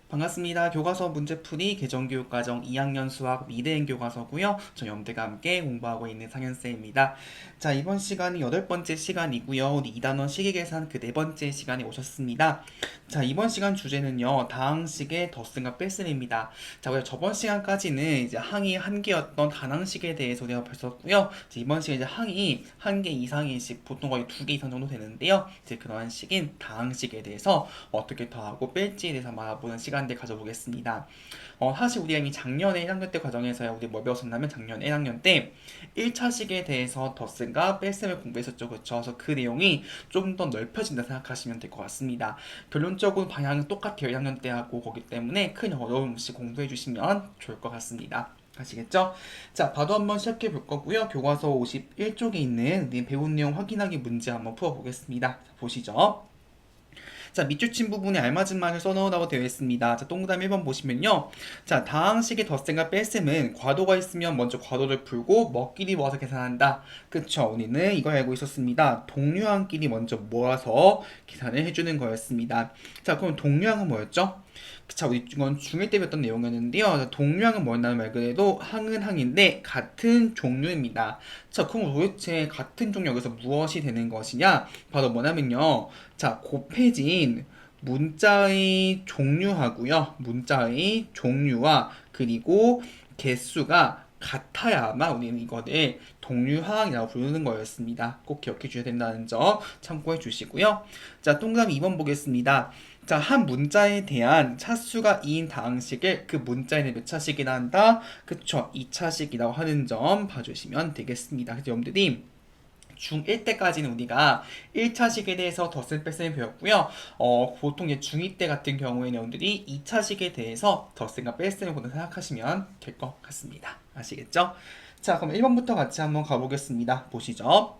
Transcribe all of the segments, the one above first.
반갑습니다. 교과서 문제풀이 개정교육과정 2학년 수학 미래행 교과서고요. 저 염대가 함께 공부하고 있는 상현쌤입니다. 자, 이번 시간은 8번째 시간이고요. 우리 2단원 식이계산 그 4번째 시간에 오셨습니다. 자, 이번 시간 주제는요. 다항식의 덧셈과 뺄셈입니다. 자, 우리가 저번 시간까지는 이제 항이 한 개였던 단항식에 대해서 우리가 봤었고요. 이번 시간 이제 항이 한 개 이상인 식, 보통 거의 2개 이상 정도 되는데요. 이제 그러한 식인 다항식에 대해서 어떻게 더하고 뺄지에 대해서 알아보는 시간들 가져보겠습니다. 사실 우리가 이미 작년에 1학년 때 과정에서 우리 뭐 배웠었냐면 작년 1학년 때 1차식에 대해서 덧셈과 뺄셈을 공부했었죠. 그렇죠? 그래서 그 내용이 좀 더 넓혀진다 생각하시면 될 것 같습니다. 결론적으로 방향은 똑같아요. 1학년 때하고 거기 때문에 큰 어려움 없이 공부해 주시면 좋을 것 같습니다. 아시겠죠? 자, 바로 한번 시작해 볼 거고요. 교과서 51쪽에 있는 배운 내용 확인하기 문제 한번 풀어보겠습니다. 자, 보시죠. 자, 밑줄친 부분에 알맞은 말을 써넣으라고 되어 있습니다. 자, 동그라미 1번 보시면요. 자, 다항식의 덧셈과 뺄셈은 괄호가 있으면 먼저 괄호를 풀고 먹끼리 모아서 계산한다. 그쵸? 우리는 이걸 알고 있었습니다. 동류항끼리 먼저 모아서 계산을 해주는 거였습니다. 자, 그럼 동류항은 뭐였죠? 자, 우리 이건 중1 때 배웠던 내용이었는데요. 동류항은 뭐였나는 말 그대로 항은 항인데 같은 종류입니다. 자, 그럼 도대체 같은 종류 여기서 무엇이 되는 것이냐? 바로 뭐냐면요. 자, 곱해진 문자의 종류하고요. 문자의 종류와 그리고 개수가 같아야만 우리는 이거를 동류항이라고 부르는 거였습니다. 꼭 기억해 주셔야 된다는 점 참고해 주시고요. 자, 동그라미 2번 보겠습니다. 자, 한 문자에 대한 차수가 2인 다항식을 그 문자에는 몇 차식이나 한다? 그쵸, 2차식이라고 하는 점 봐주시면 되겠습니다. 그래서 여러분들이 중1 때까지는 우리가 1차식에 대해서 덧셈 뺄셈을 배웠고요. 보통 이제 중2 때 같은 경우에는 여러분들이 2차식에 대해서 덧셈과 뺄셈을 보다 생각하시면 될 것 같습니다. 아시겠죠? 자, 그럼 1번부터 같이 한번 가보겠습니다. 보시죠.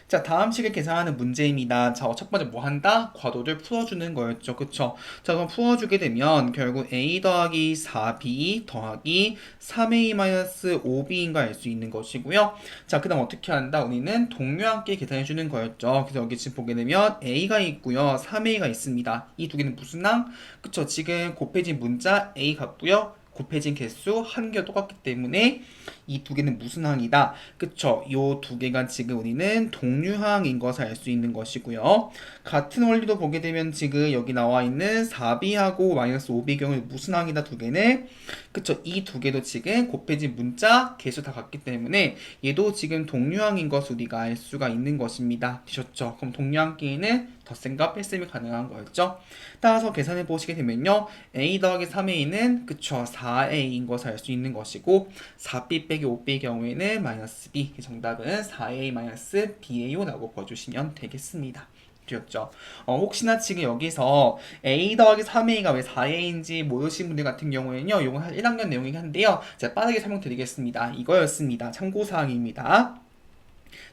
자, 다음 식을 계산하는 문제입니다. 자, 첫 번째 뭐 한다? 괄호를 풀어주는 거였죠. 그쵸? 자, 그럼 풀어주게 되면 결국 a 더하기 4b 더하기 3a-5b인가 알 수 있는 것이고요. 자, 그 다음 어떻게 한다? 우리는 동류함께 계산해주는 거였죠. 그래서 여기 지금 보게 되면 a가 있고요. 3a가 있습니다. 이 두 개는 무슨 항? 그쵸? 지금 곱해진 문자 a 같고요. 곱해진 개수 한 개와 똑같기 때문에 이 두 개는 무슨 항이다? 그쵸? 요 두 개가 지금 우리는 동류항인 것을 알 수 있는 것이고요. 같은 원리도 보게 되면 지금 여기 나와 있는 4b하고 마이너스 5b 경우 무슨 항이다? 두 개는 그쵸? 이 두 개도 지금 곱해진 문자 개수 다 같기 때문에 얘도 지금 동류항인 것을 우리가 알 수가 있는 것입니다. 되셨죠? 그럼 동류항끼리는 덧셈과 뺄셈이 가능한 거였죠. 따라서 계산해 보시게 되면요. a 더하기 3a는 그쵸 4a인 것을 알 수 있는 것이고 4b 빼기 5b의 경우에는 마이너스 b 정답은 4a-ba요라고 봐주시면 되겠습니다. 되었죠? 혹시나 지금 여기서 a 더하기 3a가 왜 4a인지 모르신 분들 같은 경우에는요. 이건 한 1학년 내용이긴 한데요. 제가 빠르게 설명드리겠습니다. 이거였습니다. 참고사항입니다.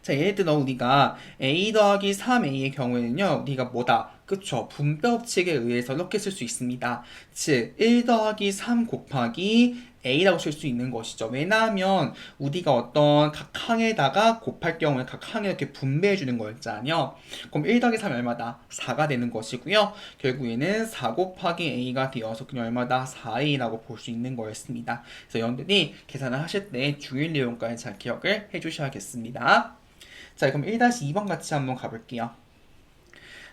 자, 예를 들어 우리가 a 더하기 3a의 경우에는요. 우리가 뭐다? 그쵸? 분배법칙에 의해서 이렇게 쓸 수 있습니다. 즉, 1 더하기 3 곱하기 a라고 쓸 수 있는 것이죠. 왜냐하면 우리가 어떤 각 항에다가 곱할 경우에 각 항에 이렇게 분배해 주는 거였잖아요. 그럼 1 더하기 3이 얼마다? 4가 되는 것이고요. 결국에는 4 곱하기 a가 되어서 그냥 얼마다? 4a라고 볼 수 있는 거였습니다. 그래서 여러분들이 계산을 하실 때 중요한 내용까지 잘 기억을 해주셔야겠습니다. 자, 그럼 1-2번 같이 한번 가볼게요.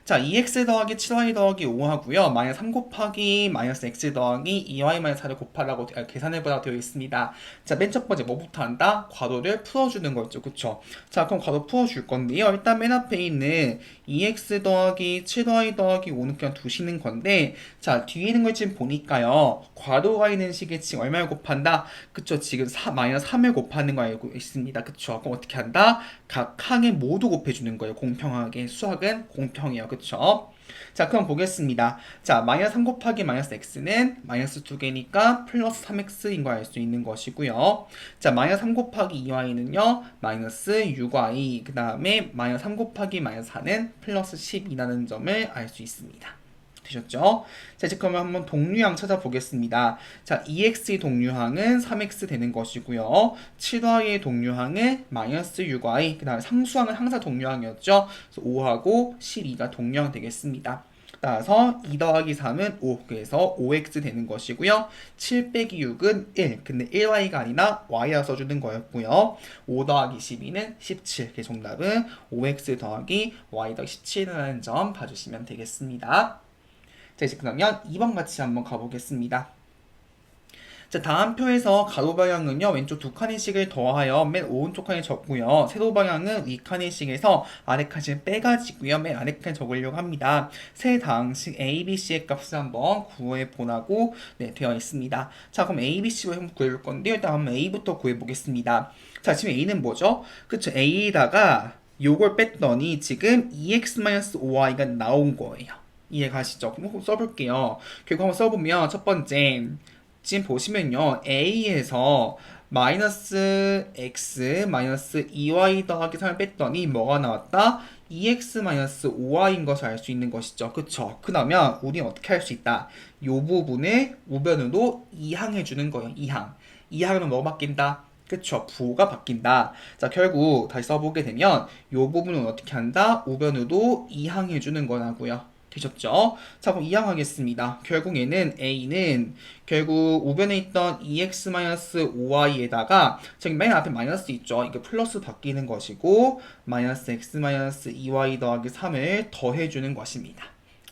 자, 2x 더하기 7y 더하기 5 하고요. 마이너스 3 곱하기 마이너스 x 더하기 2y 마이너스 4를 곱하라고 계산해보라고 되어 있습니다. 자, 맨 첫 번째 뭐부터 한다? 괄호를 풀어주는 거죠. 그쵸? 자, 그럼 괄호 풀어줄 건데요. 일단 맨 앞에 있는 2x 더하기 7y 더하기 5는 그냥 두시는 건데, 자, 뒤에 있는 걸 지금 보니까요. 괄호가 있는 식에 지금 얼마를 곱한다? 그쵸? 지금 마이너스 3을 곱하는 거 알고 있습니다. 그쵸? 그럼 어떻게 한다? 각 항에 모두 곱해주는 거예요. 공평하게. 수학은 공평해요. 그쵸? 자, 그럼 보겠습니다. 자, 마이너스 3 곱하기 마이너스 x는 마이너스 2개니까 플러스 3x인 거 알 수 있는 것이고요. 자, 마이너스 3 곱하기 2y는요, 마이너스 6y. 그 다음에 마이너스 3 곱하기 마이너스 4는 플러스 10이라는 점을 알 수 있습니다. 되셨죠? 자, 이제 그러면 한번 동류항 찾아보겠습니다. 자, 2x의 동류항은 3x 되는 것이고요. 7y의 동류항은 마이너스 6y. 그 다음에 상수항은 항상 동류항이었죠. 그래서 5하고 12가 동류항 되겠습니다. 따라서 2 더하기 3은 5. 그래서 5x 되는 것이고요. 7 빼기 6은 1. 근데 1y가 아니라 y라 써주는 거였고요. 5 더하기 12는 17. 그 정답은 5x 더하기 y 더하기 17이라는 점 봐주시면 되겠습니다. 자, 이제 그러면 2번 같이 한번 가보겠습니다. 자, 다음 표에서 가로 방향은요, 왼쪽 두 칸의식을 더하여 맨 오른쪽 칸에 적고요. 세로 방향은 위 칸의식에서 아래 칸씩 빼가지고요. 맨 아래 칸에 적으려고 합니다. 세 다항식 A, B, C의 값을 한번 구해 보라고 되어 있습니다. 자, 그럼 A, B, C로 한번 구해볼 건데요. 일단 한번 A부터 구해보겠습니다. 자, 지금 A는 뭐죠? 그쵸, A에다가 요걸 뺐더니 지금 2x-5y가 나온 거예요. 이해 가시죠? 그럼 써볼게요. 결국 한번 써보면 첫 번째 지금 보시면요, A에서 마이너스 x 마이너스 2y 더하기 3을 뺐더니 뭐가 나왔다? 2x 마이너스 5y인 것을 알 수 있는 것이죠. 그쵸? 그러면 우리는 어떻게 할 수 있다? 요 부분을 우변으로 이항해 주는 거예요. 이항. 이항은 뭐 바뀐다? 그쵸? 부호가 바뀐다. 자, 결국 다시 써보게 되면 요 부분은 어떻게 한다? 우변으로 이항해 주는 거라고요. 되셨죠? 자, 그럼 이항하겠습니다. 결국에는 A는 결국 우변에 있던 2x-5y에다가 저기 맨 앞에 마이너스 있죠? 이거 플러스 바뀌는 것이고 마이너스 x-2y 더하기 3을 더해주는 것입니다.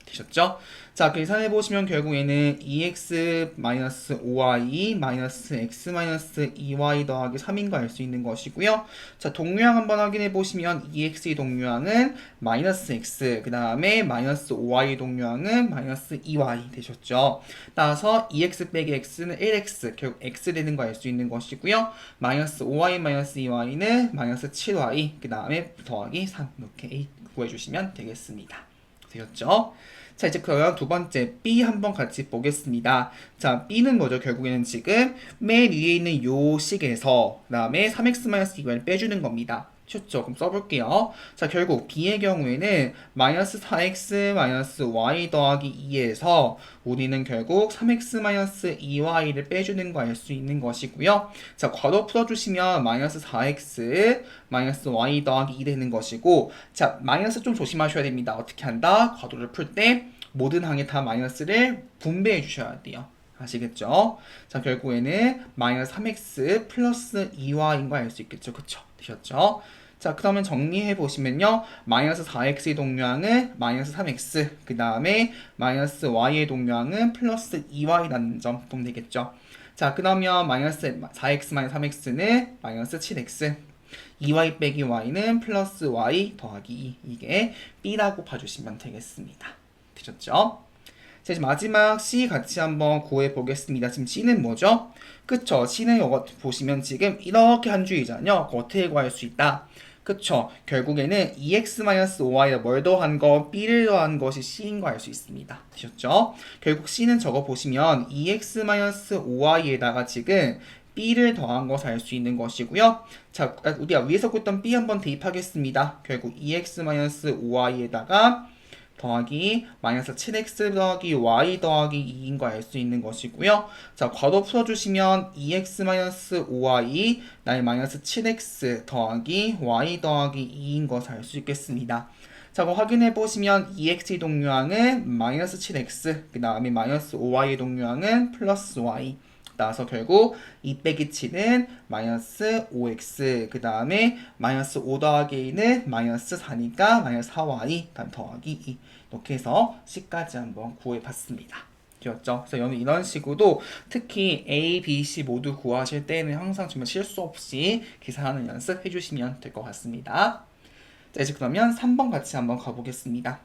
되셨죠? 자, 계산해 보시면 결국에는 2x-5y 마이너스 x-2y 더하기 3인 거 알 수 있는 것이고요. 자, 동류항 한번 확인해 보시면 2x의 동류항은 마이너스 x, 그 다음에 마이너스 5y의 동류항은 마이너스 2y 되셨죠? 따라서 2x 빼기 x는 1x, 결국 x 되는 거 알 수 있는 것이고요. 마이너스 5y 마이너스 2y는 마이너스 7y, 그 다음에 더하기 3 이렇게 구해주시면 되겠습니다. 되셨죠? 자, 이제 그러면 두 번째 B 한번 같이 보겠습니다. 자, B는 뭐죠? 결국에는 지금 맨 위에 있는 요 식에서 그 다음에 3x-2y를 빼주는 겁니다. 쉽죠? 그럼 써볼게요. 자, 결국 B의 경우에는 마이너스 4x 마이너스 y 더하기 2에서 우리는 결국 3x-2y를 빼주는 거 알 수 있는 것이고요. 자, 괄호 풀어주시면 마이너스 4x 마이너스 y 더하기 2 되는 것이고, 자, 마이너스 좀 조심하셔야 됩니다. 어떻게 한다? 괄호를 풀 때 모든 항에 다 마이너스를 분배해 주셔야 돼요. 아시겠죠? 자, 결국에는 마이너스 3x 플러스 2y인 거 알 수 있겠죠? 그쵸? 되셨죠? 자, 그러면 정리해 보시면요, 마이너스 4x의 동류항은 마이너스 3x, 그 다음에 마이너스 y의 동류항은 플러스 2y라는 점 보면 되겠죠? 자, 그러면 마이너스 4x 마이너스 3x는 마이너스 7x, 2y 빼기 y는 플러스 y 더하기 2, 이게 b라고 봐주시면 되겠습니다. 되셨죠? 자, 이제 마지막 C 같이 한번 구해 보겠습니다. 지금 C는 뭐죠? 그쵸? C는 이거 보시면 지금 이렇게 한 줄이잖아요. 어떻게 구할 수 있다? 그쵸? 결국에는 2x-5y에 뭘 더한 거, b를 더한 것이 C인 거 알 수 있습니다. 되셨죠? 결국 C는 저거 보시면 2x-5y에다가 지금 b를 더한 것을 알 수 있는 것이고요. 자, 우리가 위에서 줬던 b 한번 대입하겠습니다. 결국 2x-5y에다가 더하기 마이너스 7x 더하기 y 더하기 2인 거 알 수 있는 것이고요. 자, 괄호 풀어주시면 2x-5y 나의 마이너스 7x 더하기 y 더하기 2인 것을 알 수 있겠습니다. 자, 그럼 확인해 보시면 2x의 동류항은 마이너스 7x, 그 다음에 마이너스 5y의 동류항은 플러스 y. 따라서 결국 2 빼기 7은 마이너스 5x, 그 다음에 마이너스 5 더하기 2는 마이너스 4니까 마이너스 4y, 다음 더하기 2. 이렇게 해서 C까지 한번 구해봤습니다. 되었죠? 그래서 여러분 이런 식으로 특히 A, B, C 모두 구하실 때는 항상 정말 실수 없이 계산하는 연습 해주시면 될 것 같습니다. 자, 이제 그러면 3번 같이 한번 가보겠습니다.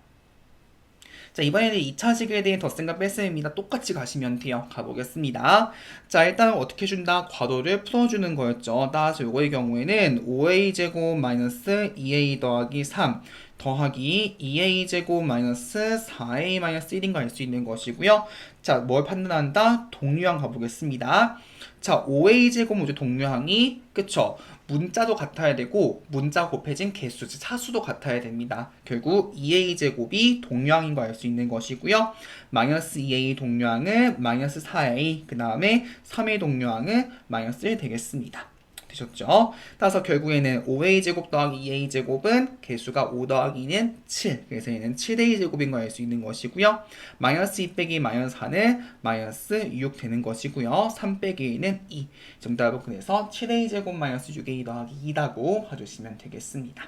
자, 이번에는 2차식에 대해 덧셈과 뺄셈입니다. 똑같이 가시면 돼요. 가보겠습니다. 자, 일단 어떻게 준다? 괄호를 풀어주는 거였죠. 따라서 요거의 경우에는 5a제곱 마이너스 2a 더하기 3 더하기 2a제곱 마이너스 4a 마이너스 1인 거 알 수 있는 것이고요. 자, 뭘 판단한다? 동류항 가보겠습니다. 자, 5a제곱 모두 동류항이, 그쵸? 문자도 같아야 되고 문자 곱해진 개수, 즉 차수도 같아야 됩니다. 결국 2a제곱이 동류항인 거 알 수 있는 것이고요. 마이너스 2a 동류항은 마이너스 4a, 그 다음에 3a 동류항은 마이너스 1 되겠습니다. 되셨죠? 따라서 결국에는 5a제곱 더하기 2a제곱은 개수가 5 더하기 2는 7. 그래서 얘는 7a제곱인 걸 알 수 있는 것이고요. 마이너스 2 빼기 마이너스 4는 마이너스 6 되는 것이고요. 3 빼기 1은 2. 정답은 그래서 7a제곱 마이너스 6a 더하기 2라고 봐주시면 되겠습니다.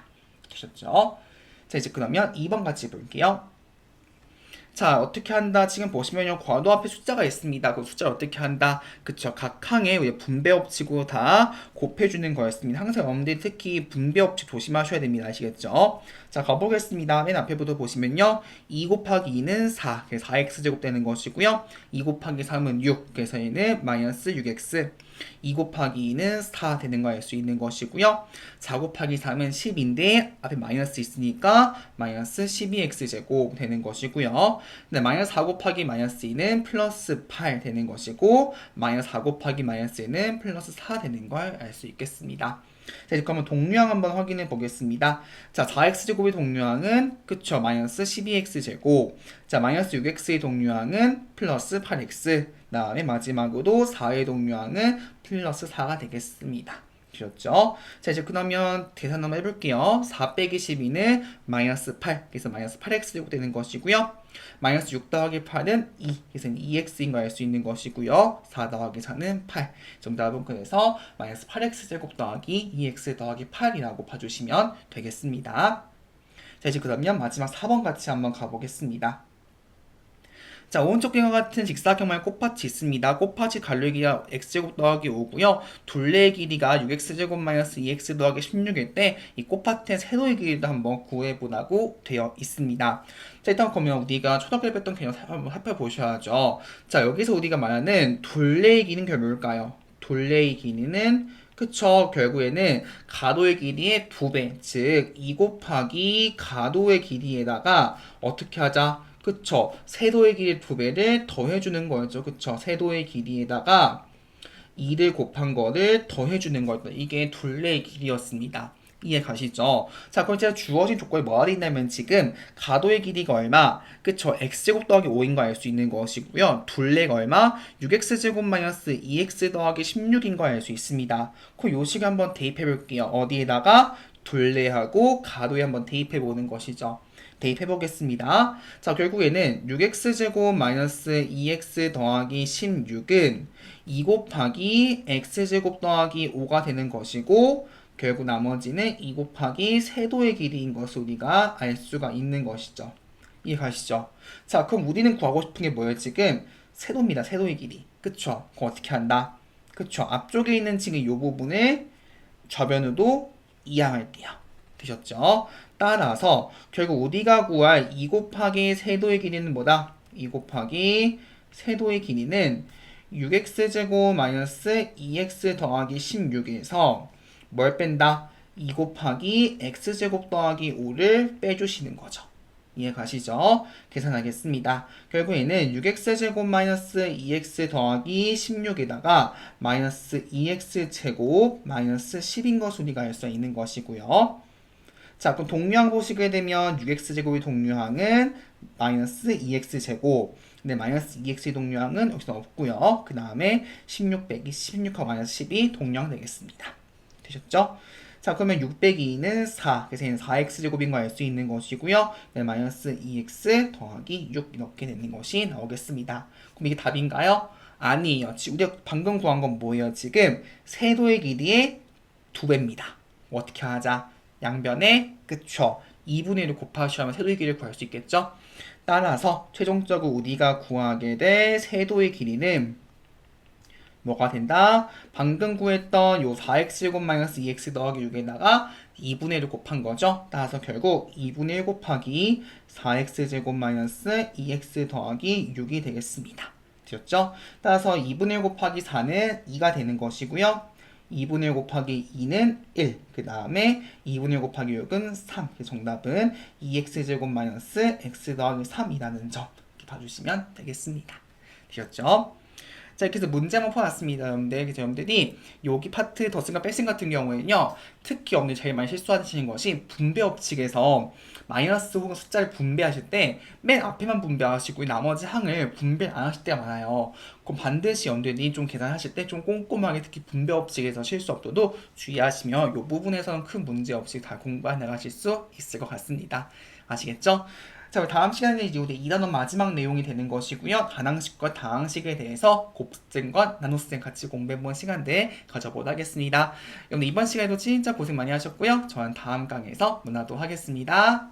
되셨죠? 자, 이제 그러면 2번 같이 볼게요. 자, 어떻게 한다? 지금 보시면요, 괄호 앞에 숫자가 있습니다. 그 숫자를 어떻게 한다? 그쵸. 각 항에 분배 법칙으로 다 곱해주는 거였습니다. 항상 여러분들이 특히 분배 법칙 조심하셔야 됩니다. 아시겠죠? 자, 가보겠습니다. 맨 앞에부터 보시면요, 2 곱하기 2는 4, 그래서 4x제곱 되는 것이고요. 2 곱하기 3은 6, 그래서 얘는 마이너스 6x. 2 곱하기 2는 4 되는 거 알 수 있는 것이고요. 4 곱하기 3은 10인데 앞에 마이너스 있으니까 마이너스 12x제곱 되는 것이고요. 근데 마이너스 4 곱하기 마이너스 2는 플러스 8 되는 것이고 마이너스 4 곱하기 마이너스 2는 플러스 4 되는 걸 알 수 있겠습니다. 자, 이제 그러면 동류항 한번 확인해 보겠습니다. 자, 4x제곱의 동류항은 그쵸, 마이너스 12x제곱. 자, 마이너스 6x의 동류항은 플러스 8x. 다음에 마지막으로 4의 동류항은 플러스 4가 되겠습니다. 되셨죠? 자, 이제 그러면 계산 한번 해볼게요. 4 빼기 12는 마이너스 8. 그래서 마이너스 8x제곱 되는 것이고요. 마이너스 6 더하기 8은 2. 그래서 2x인 걸 알 수 있는 것이고요. 4 더하기 4는 8. 정답은 그래서 마이너스 8x제곱 더하기 2x 더하기 8이라고 봐주시면 되겠습니다. 자, 이제 그러면 마지막 4번 같이 한번 가보겠습니다. 자, 오른쪽 그림과 같은 직사각형만의 꽃밭이 있습니다. 꽃밭이 갈래기가 x제곱 더하기 5고요. 둘레의 길이가 6x제곱 마이너스 2x 더하기 16일 때 이 꽃밭의 세로의 길이도 한번 구해보라고 되어 있습니다. 자, 일단 그러면 우리가 초등학교 때 배웠던 개념 한번 살펴보셔야죠. 자, 여기서 우리가 말하는 둘레의 길이는 결국 뭘까요? 둘레의 길이는 그쵸, 결국에는 가로의 길이의 2배, 즉 2 곱하기 가로의 길이에다가 어떻게 하자? 그쵸, 세로의 길이 2배를 더해주는 거였죠. 그쵸, 세로의 길이에다가 2를 곱한 거를 더해주는 거였다. 이게 둘레의 길이였습니다. 이해 가시죠? 자, 그럼 제가 주어진 조건이 뭐가 있냐면 지금 가로의 길이가 얼마? 그쵸, x제곱 더하기 5인 거 알 수 있는 것이고요. 둘레가 얼마? 6x제곱 마이너스 2x 더하기 16인 거 알 수 있습니다. 그럼 요 식을 한번 대입해 볼게요. 어디에다가? 둘레하고 가로에 한번 대입해 보는 것이죠. 대입해 보겠습니다. 자, 결국에는 6x제곱 마이너스 2x 더하기 16은 2 곱하기 x제곱 더하기 5가 되는 것이고 결국 나머지는 2 곱하기 세로의 길이인 것을 우리가 알 수가 있는 것이죠. 이해 가시죠? 자, 그럼 우리는 구하고 싶은 게 뭐예요? 지금 세로입니다. 세로의 길이. 그쵸? 그거 어떻게 한다? 그쵸? 앞쪽에 있는 지금 이 부분을 저변으로 이항할게요. 되셨죠? 따라서 결국 우리가 구할 2 곱하기 세로의 길이는 뭐다? 2 곱하기 세로의 길이는 6x제곱 마이너스 2x 더하기 16에서 뭘 뺀다? 2 곱하기 x제곱 더하기 5를 빼주시는 거죠. 이해 가시죠? 계산하겠습니다. 결국에는 6x제곱 마이너스 2x 더하기 16에다가 마이너스 2x제곱 마이너스 10인 것을 우리가 알 수 있는 것이고요. 자, 그럼 동류항 보시게 되면 6x제곱의 동류항은 마이너스 2x제곱. 근데 마이너스 2x의 동류항은 여기서 없고요. 그 다음에 16 빼기 16하고 마이너스 10이 동류항 되겠습니다. 되셨죠? 자, 그러면 6 빼기 2는 4. 그래서 얘는 4x제곱인 거 알 수 있는 것이고요. 네, 마이너스 2x 더하기 6 이렇게 되는 것이 나오겠습니다. 그럼 이게 답인가요? 아니에요. 지금 우리가 방금 구한 건 뭐예요? 지금 세로의 길이의 2배입니다. 어떻게 하자? 양변에 그쵸, 2분의 1을 곱하시면 세로의 길이를 구할 수 있겠죠? 따라서 최종적으로 우리가 구하게 될 세로의 길이는 뭐가 된다? 방금 구했던 요 4x제곱 마이너스 2x 더하기 6에다가 2분의 1을 곱한 거죠. 따라서 결국 2분의 1 곱하기 4x제곱 마이너스 2x 더하기 6이 되겠습니다. 되었죠? 따라서 2분의 1 곱하기 4는 2가 되는 것이고요. 2분의 1 곱하기 2는 1. 그 다음에 2분의 1 곱하기 6은 3. 정답은 2x제곱 마이너스 x 더하기 3이라는 점 이렇게 봐주시면 되겠습니다. 되셨죠? 자, 이렇게 해서 문제 한번 풀어놨습니다, 여러분들. 그래서 여러분들이 여기 파트 덧셈과 뺄셈 같은 경우에는요, 특히 여러분들 제일 많이 실수하시는 것이 분배 법칙에서 마이너스 혹은 숫자를 분배하실 때 맨 앞에만 분배하시고 나머지 항을 분배 안 하실 때가 많아요. 그럼 반드시 여러분들이 좀 계산하실 때 좀 꼼꼼하게 특히 분배 법칙에서 실수 없도록 주의하시면 이 부분에서는 큰 문제 없이 다 공부해 나가실 수 있을 것 같습니다. 아시겠죠? 자, 우리 다음 시간에 이제 우리 2단원 마지막 내용이 되는 것이고요. 반항식과 다항식에 대해서 곱셈과 나눗셈 같이 공부해본 시간들 가져보도록 하겠습니다. 여러분 이번 시간에도 진짜 고생 많이 하셨고요. 저는 다음 강의에서 만나도록 하겠습니다.